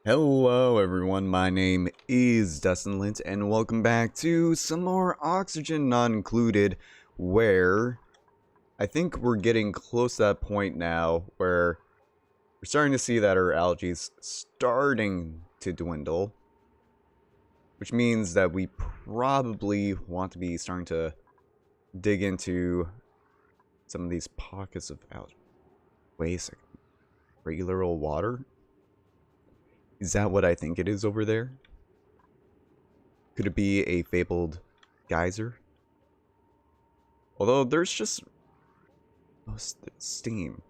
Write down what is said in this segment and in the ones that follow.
Hello everyone, my name is DustInLint and welcome back to some more Oxygen Not Included, where I think we're getting close to that point now where we're starting to see that our algae's starting to dwindle, which means that we probably want to be starting to dig into some of these pockets of algae. Wait a second, regular old water? Is that what I think it is over there? Could it be a fabled geyser? Although there's just steam.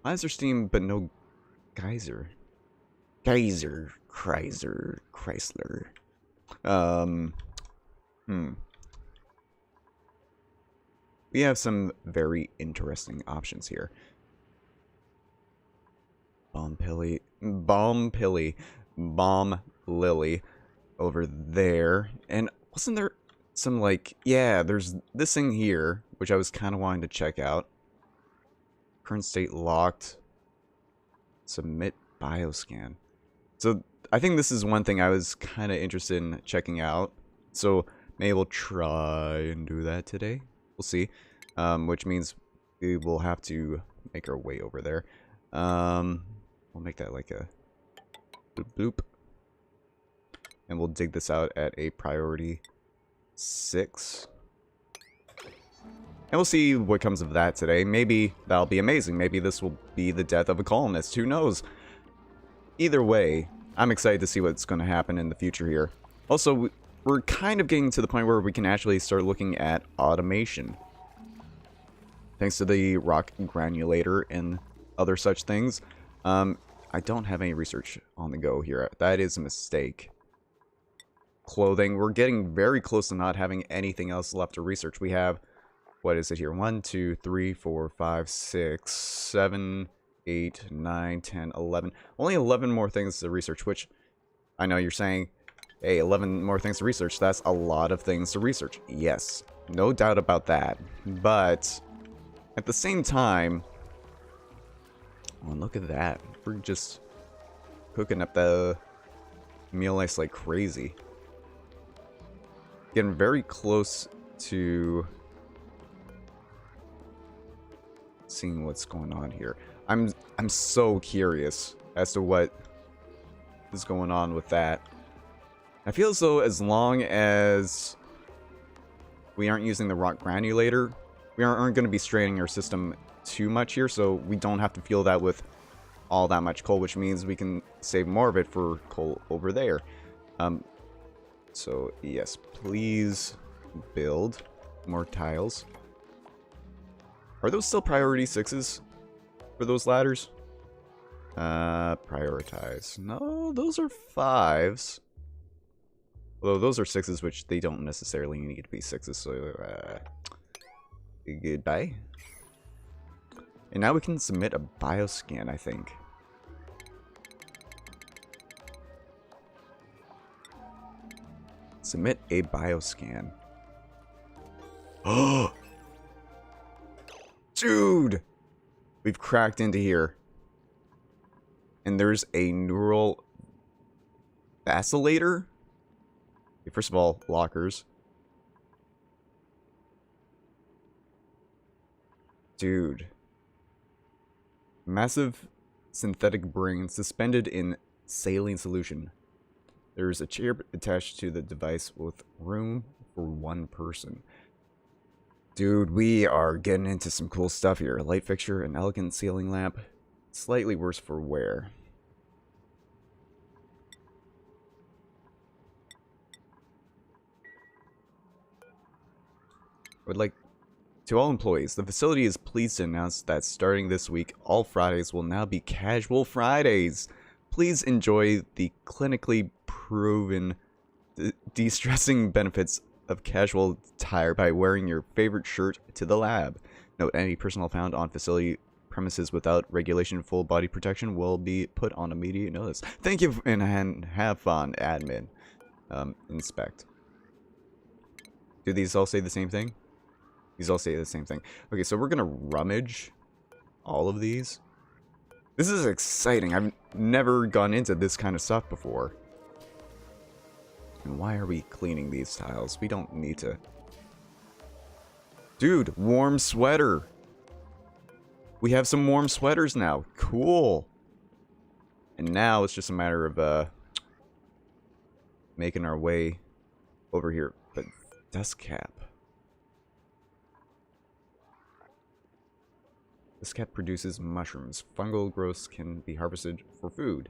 Why is there steam but no geyser? Geyser, Chrysler. We have some very interesting options here. Bomb Lily over there. And wasn't there some there's this thing here, which I was kind of wanting to check out. Current state locked. Submit bioscan. So I think this is one thing I was kind of interested in checking out. So maybe we'll try and do that today. We'll see. Which means we will have to make our way over there. We'll make that like a bloop bloop. And we'll dig this out at a priority 6. And we'll see what comes of that today. Maybe that'll be amazing. Maybe this will be the death of a colonist. Who knows? Either way, I'm excited to see what's going to happen in the future here. Also, we're kind of getting to the point where we can actually start looking at automation. Thanks to the rock granulator and other such things. I don't have any research on the go here. That is a mistake. Clothing. We're getting very close to not having anything else left to research. We have, what is it here? 1, 2, 3, 4, 5, 6, 7, 8, 9, 10, 11. Only 11 more things to research, which I know you're saying, hey, 11 more things to research. That's a lot of things to research. Yes, no doubt about that. But at the same time, oh, look at that. We're just cooking up the meal ice like crazy. Getting very close to seeing what's going on here. I'm so curious as to what is going on with that. I feel as though as long as we aren't using the rock granulator, we aren't going to be straining our system too much here, so we don't have to fuel that with all that much coal, which means we can save more of it for coal over there. So yes, please build more tiles. Are those still priority 6s for those ladders? Prioritize. No, those are 5s. Although those are 6s, which they don't necessarily need to be 6s, so goodbye. And now we can submit a bioscan, I think. Submit a bioscan. Oh! Dude! We've cracked into here. And there's a neural vacillator? Okay, first of all, lockers. Dude. Massive synthetic brain suspended in saline solution. There's a chair attached to the device with room for 1 person. Dude, we are getting into some cool stuff here. A light fixture, an elegant ceiling lamp. Slightly worse for wear. Would like to all employees, the facility is pleased to announce that starting this week, all Fridays will now be Casual Fridays. Please enjoy the clinically proven de-stressing benefits of casual attire by wearing your favorite shirt to the lab. Note, any personnel found on facility premises without regulation full body protection will be put on immediate notice. Thank you and have fun, admin. Inspect. Do these all say the same thing? These all say the same thing. Okay, so we're gonna rummage all of these. This is exciting. I've never gone into this kind of stuff before. And why are we cleaning these tiles? We don't need to. Dude, warm sweater. We have some warm sweaters now. Cool. And now it's just a matter of making our way over here. But dust cap. This cap produces mushrooms. Fungal growths can be harvested for food.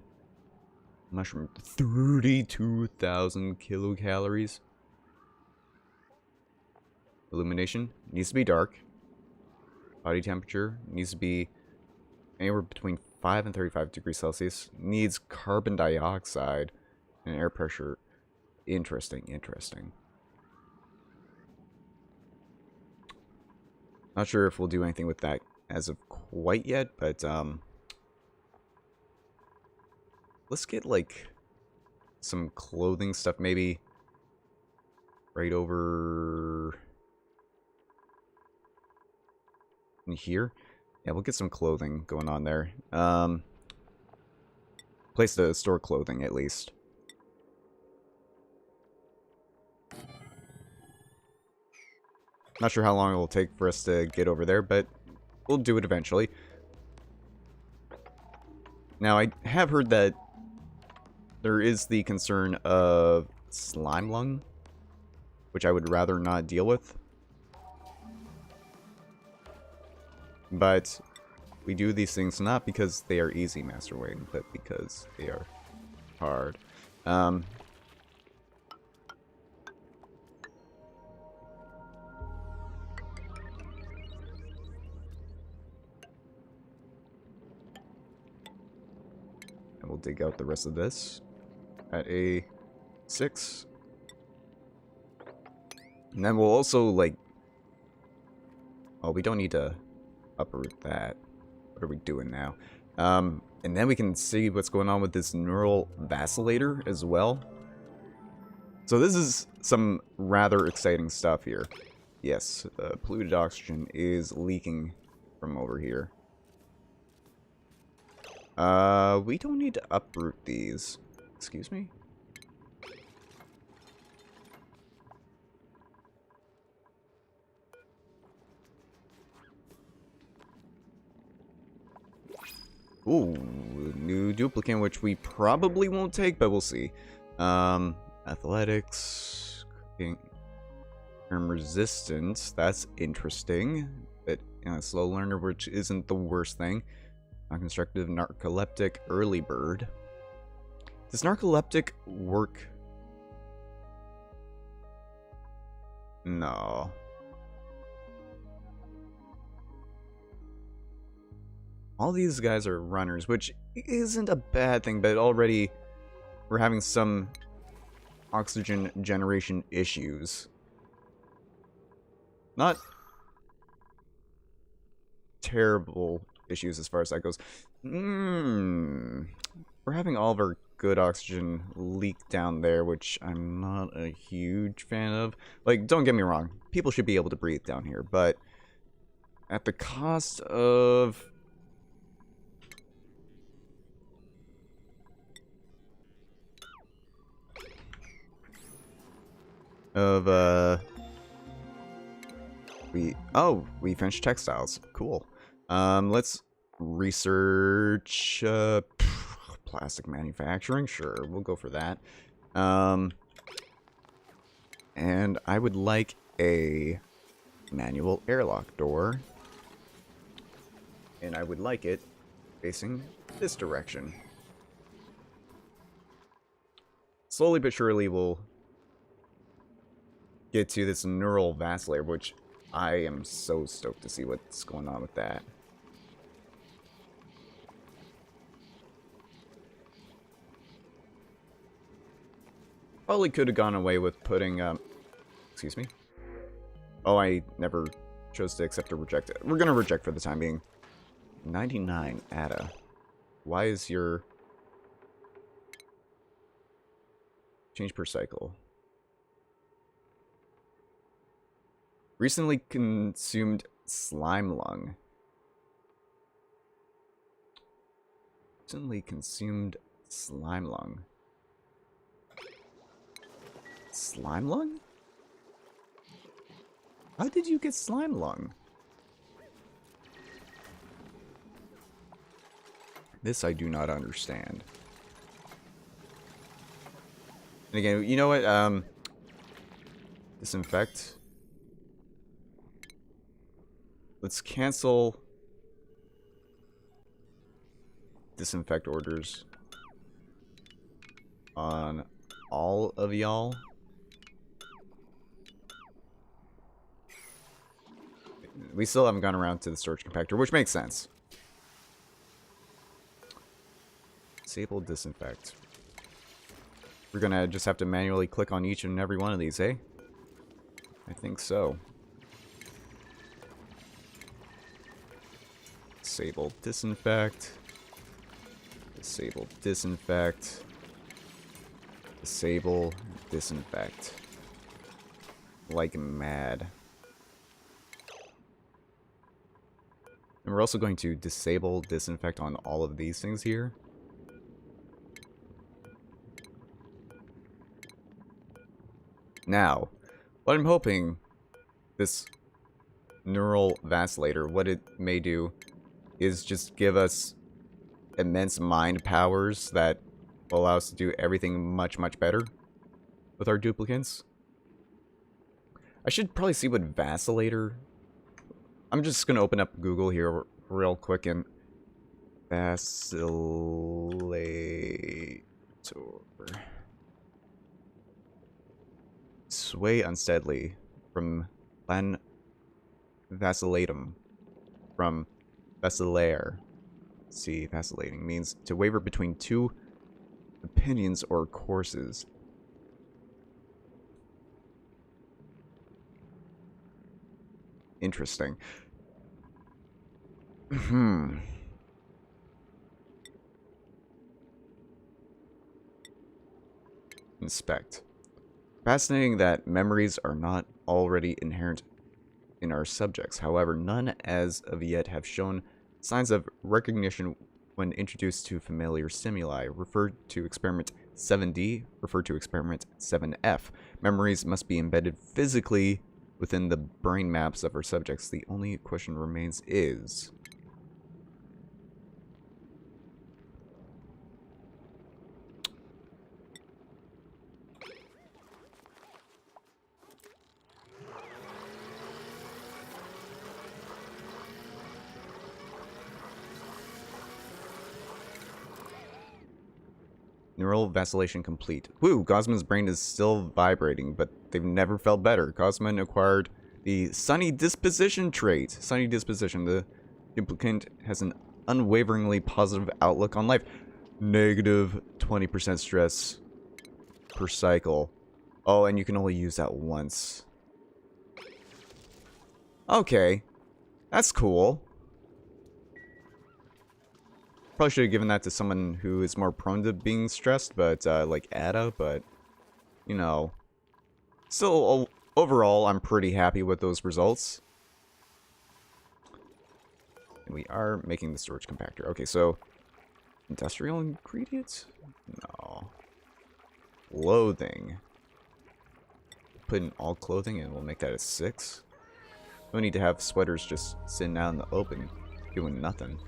Mushroom, 32,000 kilocalories. Illumination needs to be dark. Body temperature needs to be anywhere between 5 and 35 degrees Celsius. Needs carbon dioxide and air pressure. Interesting, interesting. Not sure if we'll do anything with that as of quite yet, but let's get like some clothing stuff maybe right over in here. Yeah, we'll get some clothing going on there. Place to store clothing at least. Not sure how long it will take for us to get over there, but we'll do it eventually. Now, I have heard that there is the concern of slime lung, which I would rather not deal with. But we do these things not because they are easy, Master Wayne, but because they are hard. And we'll dig out the rest of this at a 6. And then we'll also, like... Oh, we don't need to uproot that. What are we doing now? And then we can see what's going on with this neural vacillator as well. So this is some rather exciting stuff here. Yes, polluted oxygen is leaking from over here. We don't need to uproot these. Excuse me? Ooh, new duplicant, which we probably won't take, but we'll see. Athletics, cooking, resistance, that's interesting. But, you know, slow learner, which isn't the worst thing. Non-constructive, narcoleptic, early bird. Does narcoleptic work? No. All these guys are runners, which isn't a bad thing, but already we're having some oxygen generation issues. Not terrible issues as far as that goes. We're having all of our good oxygen leak down there, which I'm not a huge fan of. Like, don't get me wrong, people should be able to breathe down here, but at the cost of... we finished textiles. Cool. Let's research plastic manufacturing. Sure, we'll go for that. And I would like a manual airlock door. And I would like it facing this direction. Slowly but surely we'll get to this neural vacillator, which I am so stoked to see what's going on with that. Probably could have gone away with putting, excuse me? Oh, I never chose to accept or reject it. We're gonna reject for the time being. 99 ATA. Why is your... Change per cycle. Recently consumed slime lung. Instantly consumed slime lung. Slime lung? How did you get slime lung? This I do not understand. And again, you know what? Disinfect. Let's cancel disinfect orders on all of y'all. We still haven't gone around to the storage compactor, which makes sense. Disable disinfect. We're gonna just have to manually click on each and every one of these, eh? I think so. Disable disinfect. Disable disinfect. Disable disinfect. Like mad. And we're also going to disable disinfect on all of these things here. Now, what I'm hoping this neural vacillator, what it may do is just give us immense mind powers that will allow us to do everything much, much better with our duplicants. I should probably see what vacillator... I'm just going to open up Google here real quick and... Vacillator... Sway unsteadily from Latin vacillatum, from vacillare. See, vacillating means to waver between two opinions or courses. Interesting. Inspect. Fascinating that memories are not already inherent in our subjects. However, none as of yet have shown signs of recognition when introduced to familiar stimuli. Refer to experiment 7D, refer to experiment 7F. Memories must be embedded physically within the brain maps of our subjects. The only question remains is... Neural vacillation complete. Woo! Gosman's brain is still vibrating, but they've never felt better. Gosman acquired the sunny disposition trait. Sunny disposition. The duplicant has an unwaveringly positive outlook on life. Negative 20% stress per cycle. Oh, and you can only use that once. Okay. That's cool. Probably should have given that to someone who is more prone to being stressed, but, like Ada, but, you know. Still, overall, I'm pretty happy with those results. And we are making the storage compactor. Okay, so, industrial ingredients? No. Clothing. Put in all clothing and we'll make that a 6. We don't need to have sweaters just sitting out in the open, doing nothing.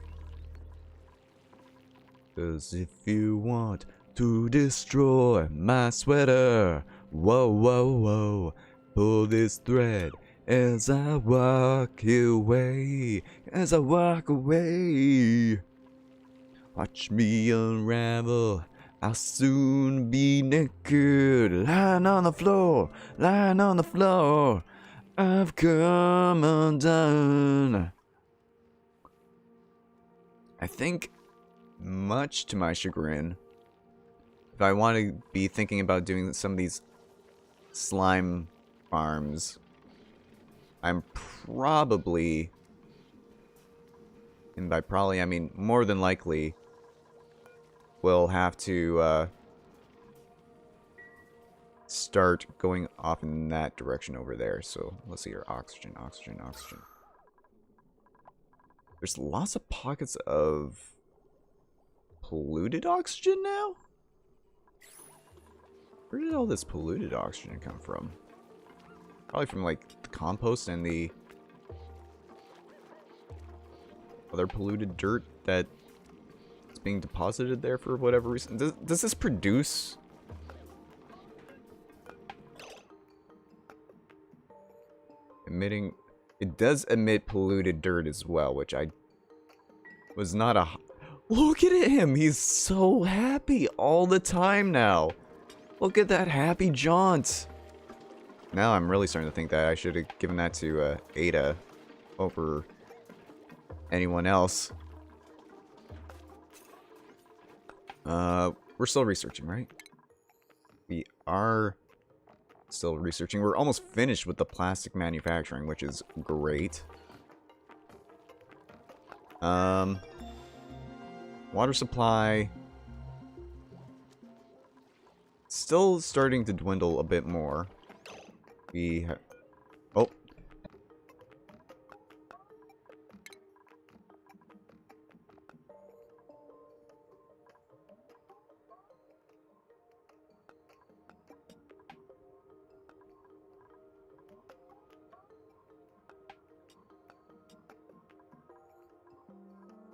'Cause if you want to destroy my sweater, whoa, whoa, whoa, pull this thread as I walk away, as I walk away. Watch me unravel, I'll soon be naked, lying on the floor, lying on the floor. I've come undone. I think, much to my chagrin, if I want to be thinking about doing some of these slime farms, I'm probably, and by probably I mean more than likely, will have to start going off in that direction over there. So let's see here. Oxygen, oxygen, oxygen. There's lots of pockets of polluted oxygen now? Where did all this polluted oxygen come from? Probably from, like, the compost and the other polluted dirt that is being deposited there for whatever reason. Does this produce... Emitting... It does emit polluted dirt as well, which I was not a... Look at him! He's so happy all the time now! Look at that happy jaunt! Now I'm really starting to think that I should have given that to Ada over anyone else. We're still researching, right? We are still researching. We're almost finished with the plastic manufacturing, which is great. Water supply still starting to dwindle a bit more. We have... Oh.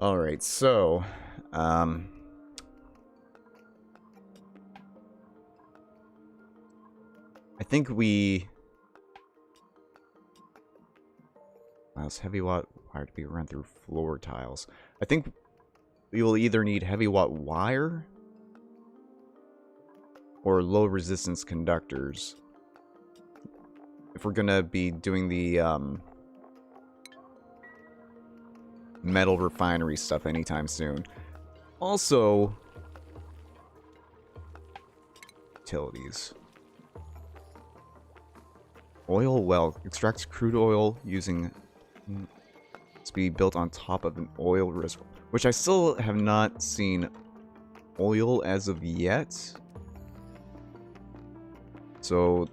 Alright, so, I think we... Allows heavy watt wire to be run through floor tiles. I think we will either need heavy watt wire or low resistance conductors if we're gonna be doing the, metal refinery stuff anytime soon. Also, utilities. Oil well extracts crude oil using to be built on top of an oil reservoir, which I still have not seen oil as of yet. So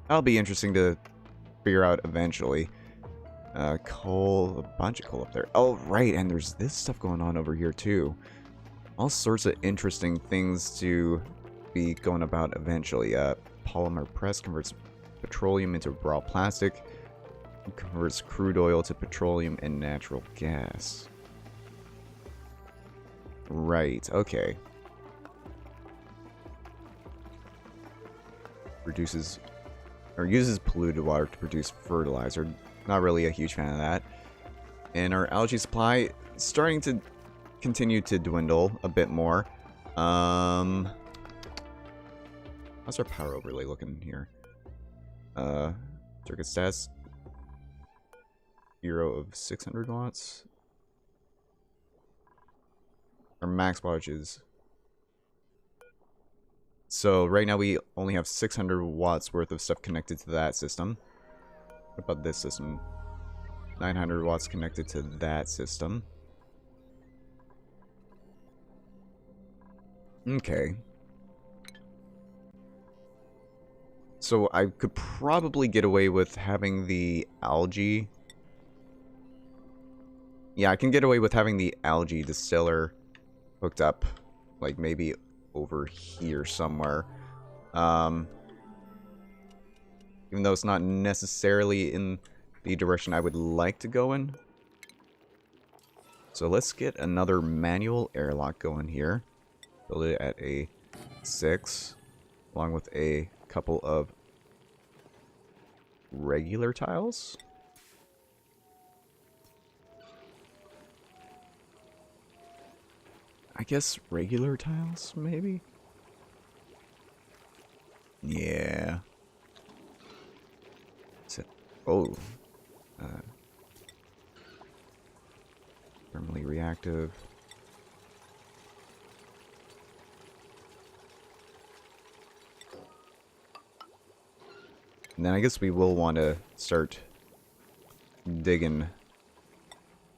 that'll be interesting to figure out eventually. Coal, a bunch of coal up there. Oh, right, and there's this stuff going on over here, too. All sorts of interesting things to be going about eventually. Polymer press converts petroleum into raw plastic. Converts crude oil to petroleum and natural gas. Right, okay. Produces, or uses polluted water to produce fertilizer. Not really a huge fan of that. And our algae supply is starting to continue to dwindle a bit more. How's our power overlay looking here? Circuit stats. 0 of 600 watts. Our max wattage is... So right now we only have 600 watts worth of stuff connected to that system. What about this system? 900 watts connected to that system. Okay. So I could probably get away with having the algae. Yeah, I can get away with having the algae distiller hooked up. Like maybe over here somewhere. Even though it's not necessarily in the direction I would like to go in. So let's get another manual airlock going here. Build it at a 6, along with a couple of regular tiles. I guess regular tiles, maybe? Yeah. Oh. Thermally reactive. And then I guess we will want to start digging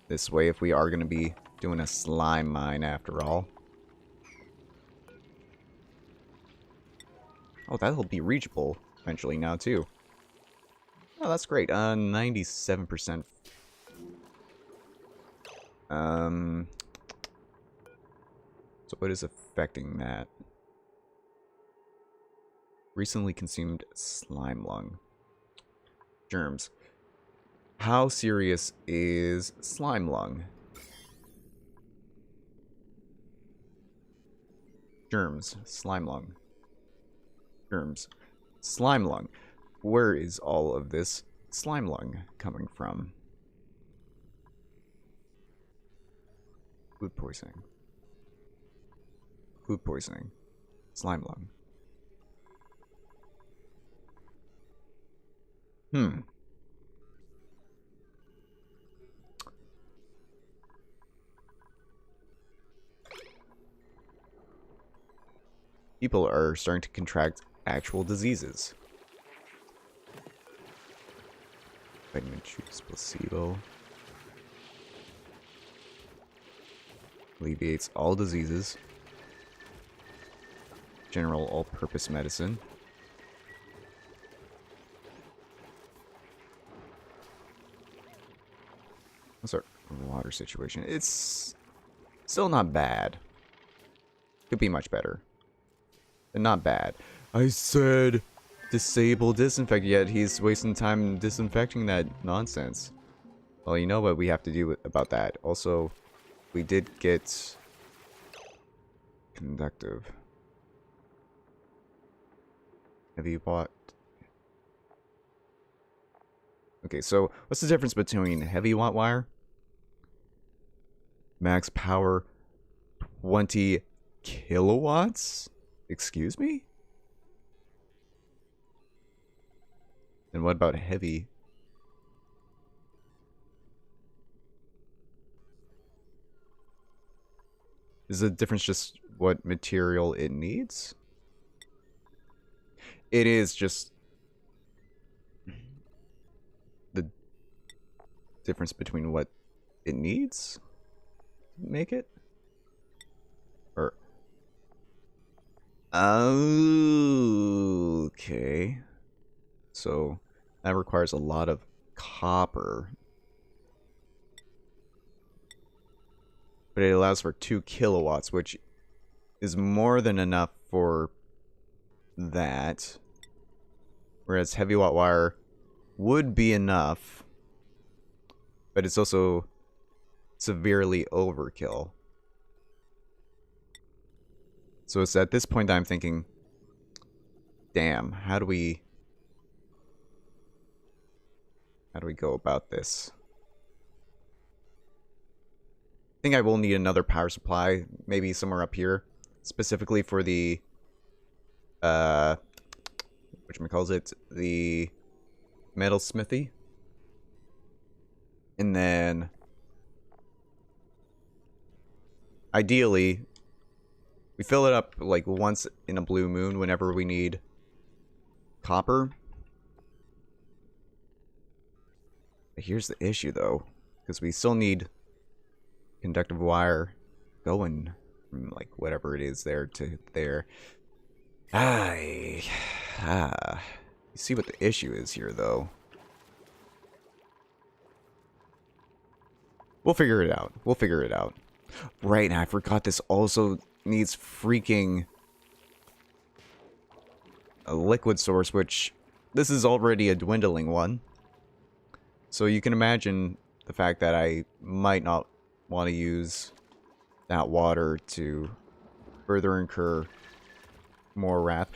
this way if we are going to be doing a slime mine after all. Oh, that'll be reachable eventually now too. Oh, that's great. 97%. So So what is affecting that? Recently consumed slime lung. Germs. How serious is slime lung? Germs. Slime lung. Germs. Slime lung. Where is all of this slime lung coming from? Food poisoning. Food poisoning. Slime lung. People are starting to contract actual diseases. Vitamin juice, placebo. Alleviates all diseases. General all-purpose medicine. What's our water situation? It's still not bad. Could be much better. But not bad. I said disable disinfect, yet he's wasting time disinfecting that nonsense. Well, you know what we have to do about that. Also, we did get conductive. Have you bought? Okay, so what's the difference between heavy watt wire? Max power 20 kilowatts? Excuse me? And what about heavy? Is the difference just what material it needs? It is just the difference between what it needs? Make it? Or... okay. So that requires a lot of copper. But it allows for 2 kilowatts, which is more than enough for that. Whereas heavy watt wire would be enough, but it's also severely overkill. So it's at this point that I'm thinking, damn, how do we go about this? I think I will need another power supply, maybe somewhere up here, specifically for the whatchamacallit, the metal smithy. And then ideally we fill it up like once in a blue moon whenever we need copper. But here's the issue though, because we still need conductive wire going from like whatever it is there to there. You see what the issue is here though. We'll figure it out. We'll figure it out. Right, and I forgot this also needs freaking a liquid source, which this is already a dwindling one. So you can imagine the fact that I might not want to use that water to further incur more wrath.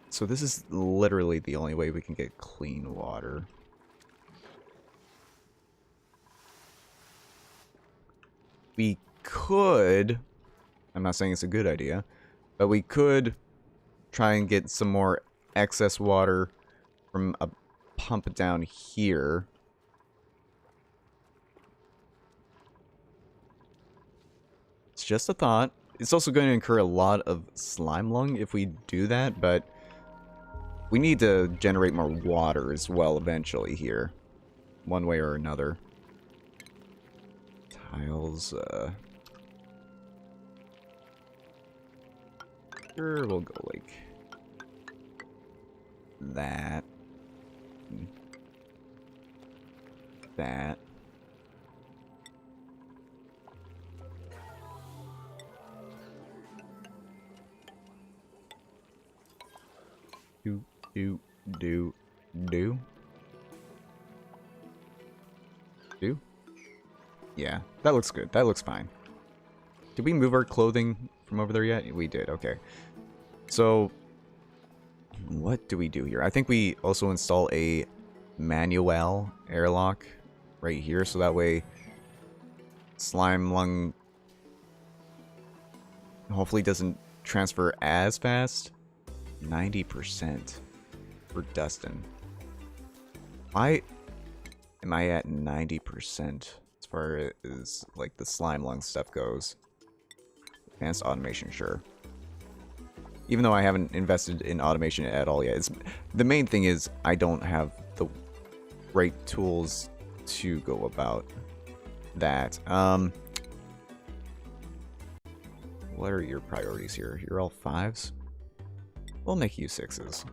So this is literally the only way we can get clean water. We could, I'm not saying it's a good idea, but we could try and get some more excess water from a pump down here. It's just a thought. It's also going to incur a lot of slime lung if we do that, but we need to generate more water as well eventually here, one way or another. Tiles, sure, we'll go like that. That. Do, do, do, do. Do? Yeah, that looks good. That looks fine. Did we move our clothing from over there yet? We did, okay. So, what do we do here? I think we also install a manual airlock right here, so that way slime lung hopefully doesn't transfer as fast. 90% for Dustin. Why am I at 90% as far as like the slime lung stuff goes? Advanced automation, sure. Even though I haven't invested in automation at all yet. The main thing is I don't have the right tools to go about that. What are your priorities here? You're all 5s? We'll make you 6s.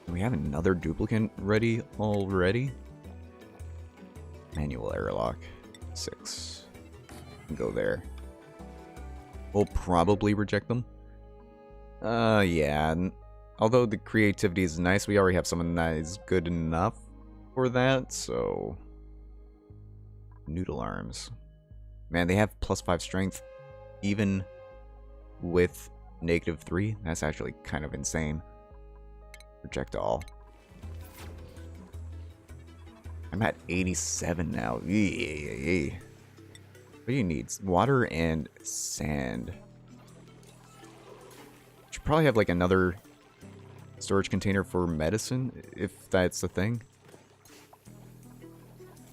We have another duplicate ready already? Manual airlock. 6. Go there. We'll probably reject them. Yeah. Although the creativity is nice, we already have someone that is good enough for that, so... Noodle arms. Man, they have +5 strength even with -3. That's actually kind of insane. Reject all. I'm at 87 now. What do you need? Water and sand. Should probably have like another storage container for medicine, if that's the thing.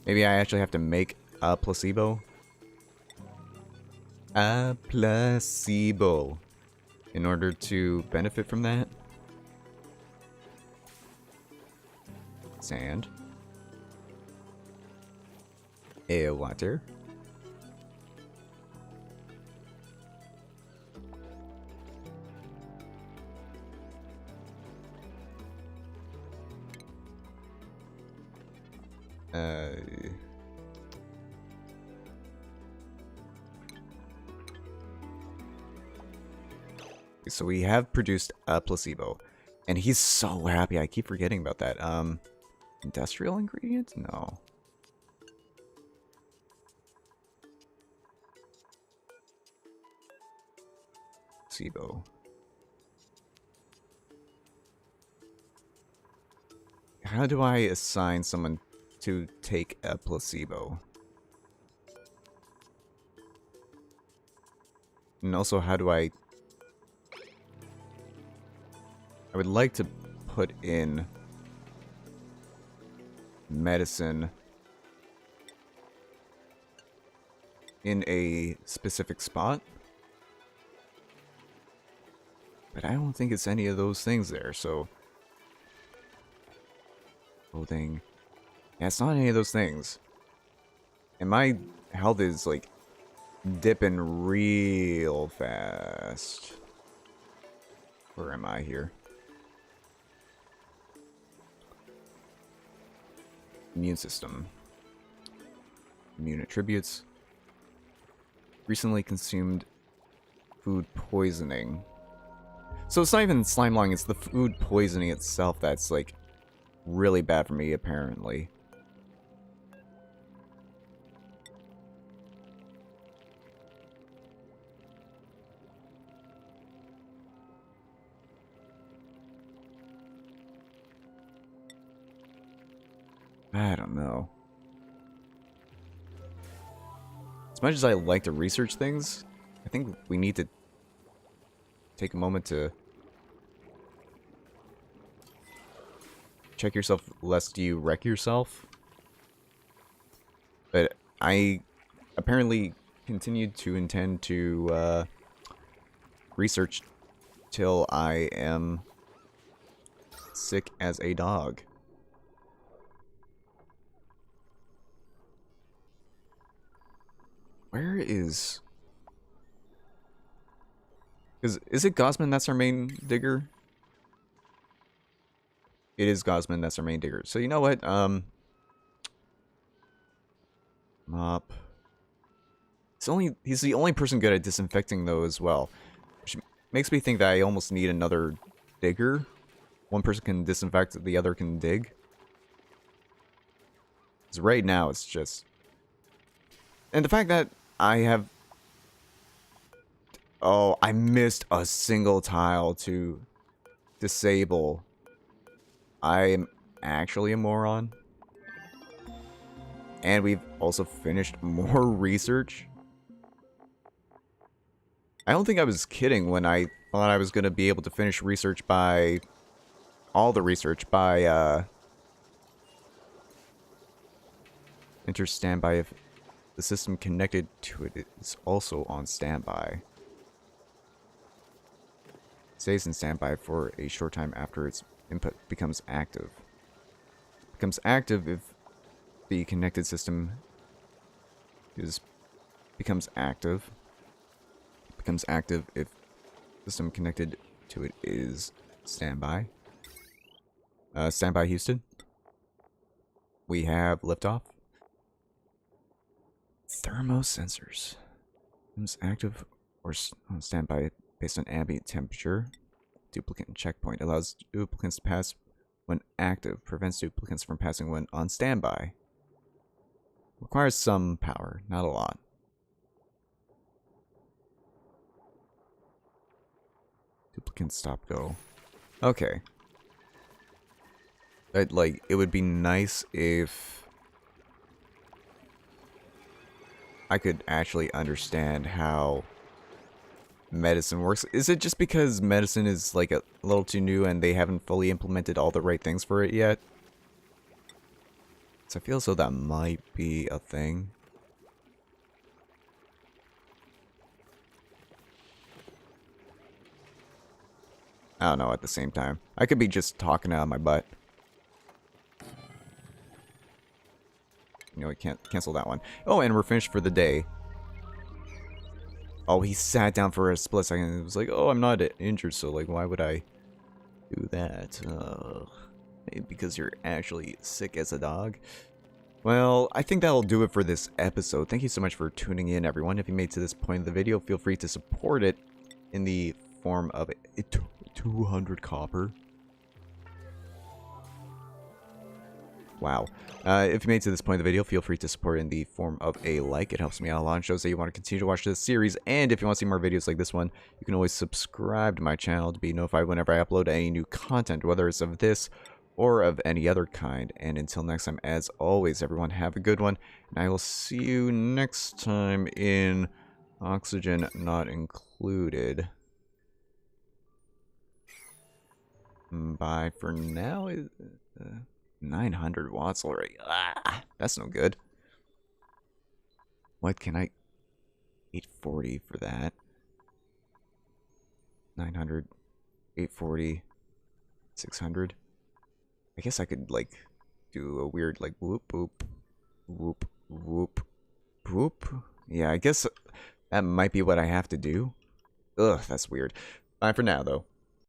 Maybe I actually have to make a placebo. A placebo. In order to benefit from that. Sand. Water. So we have produced a placebo. And he's so happy. I keep forgetting about that. Industrial ingredients? No. Placebo. How do I assign someone to take a placebo? And also, how do I would like to put in medicine in a specific spot. But I don't think it's any of those things there, so... Clothing. Yeah, it's not any of those things. And my health is, like, dipping real fast. Where am I here? Immune system. Immune attributes. Recently consumed food poisoning. So it's not even slime lung, it's the food poisoning itself that's, like, really bad for me, apparently. I don't know. As much as I like to research things, I think we need to take a moment to check yourself lest you wreck yourself. But I apparently continued to intend to research till I am sick as a dog. Where is... Is it Gosman that's our main digger? It is Gosman that's our main digger. So you know what? Mop. He's the only person good at disinfecting though as well. Which makes me think that I almost need another digger. One person can disinfect, the other can dig. Because right now it's just... And the fact that I have... Oh, I missed a single tile to disable. I'm actually a moron. And we've also finished more research. I don't think I was kidding when I thought I was going to be able to finish research by... all the research by, enter standby if the system connected to it is also on standby. Stays in standby for a short time after its input becomes active. Becomes active if the connected system becomes active. Becomes active if system connected to it is standby. Standby Houston. We have liftoff. Thermosensors. Becomes active or on standby based on ambient temperature. Duplicate and checkpoint. Allows duplicates to pass when active. Prevents duplicates from passing when on standby. Requires some power, not a lot. Duplicate stop go. Okay. Like, it would be nice if I could actually understand how medicine works. Is it just because medicine is like a little too new and they haven't fully implemented all the right things for it yet? So I feel as though that might be a thing. I don't know at the same time. I could be just talking out of my butt. You know, I can't cancel that one. Oh, and we're finished for the day. Oh, he sat down for a split second and was like, oh, I'm not injured, so like, why would I do that? Maybe because you're actually sick as a dog. Well, I think that'll do it for this episode. Thank you so much for tuning in, everyone. If you made it to this point of the video, feel free to support it in the form of 200 copper. Wow. If you made it to this point of the video, feel free to support it in the form of a like. It helps me out a lot and shows that you want to continue to watch this series. And if you want to see more videos like this one, you can always subscribe to my channel to be notified whenever I upload any new content, whether it's of this or of any other kind. And until next time, as always, everyone, have a good one. And I will see you next time in Oxygen Not Included. Bye for now. 900 watts already. Ah, that's no good. What can I... 840 for that. 900, 840, 600. I guess I could, like, do a weird, like, whoop, whoop, whoop, whoop, whoop. Yeah, I guess that might be what I have to do. Ugh, that's weird. Bye for now, though.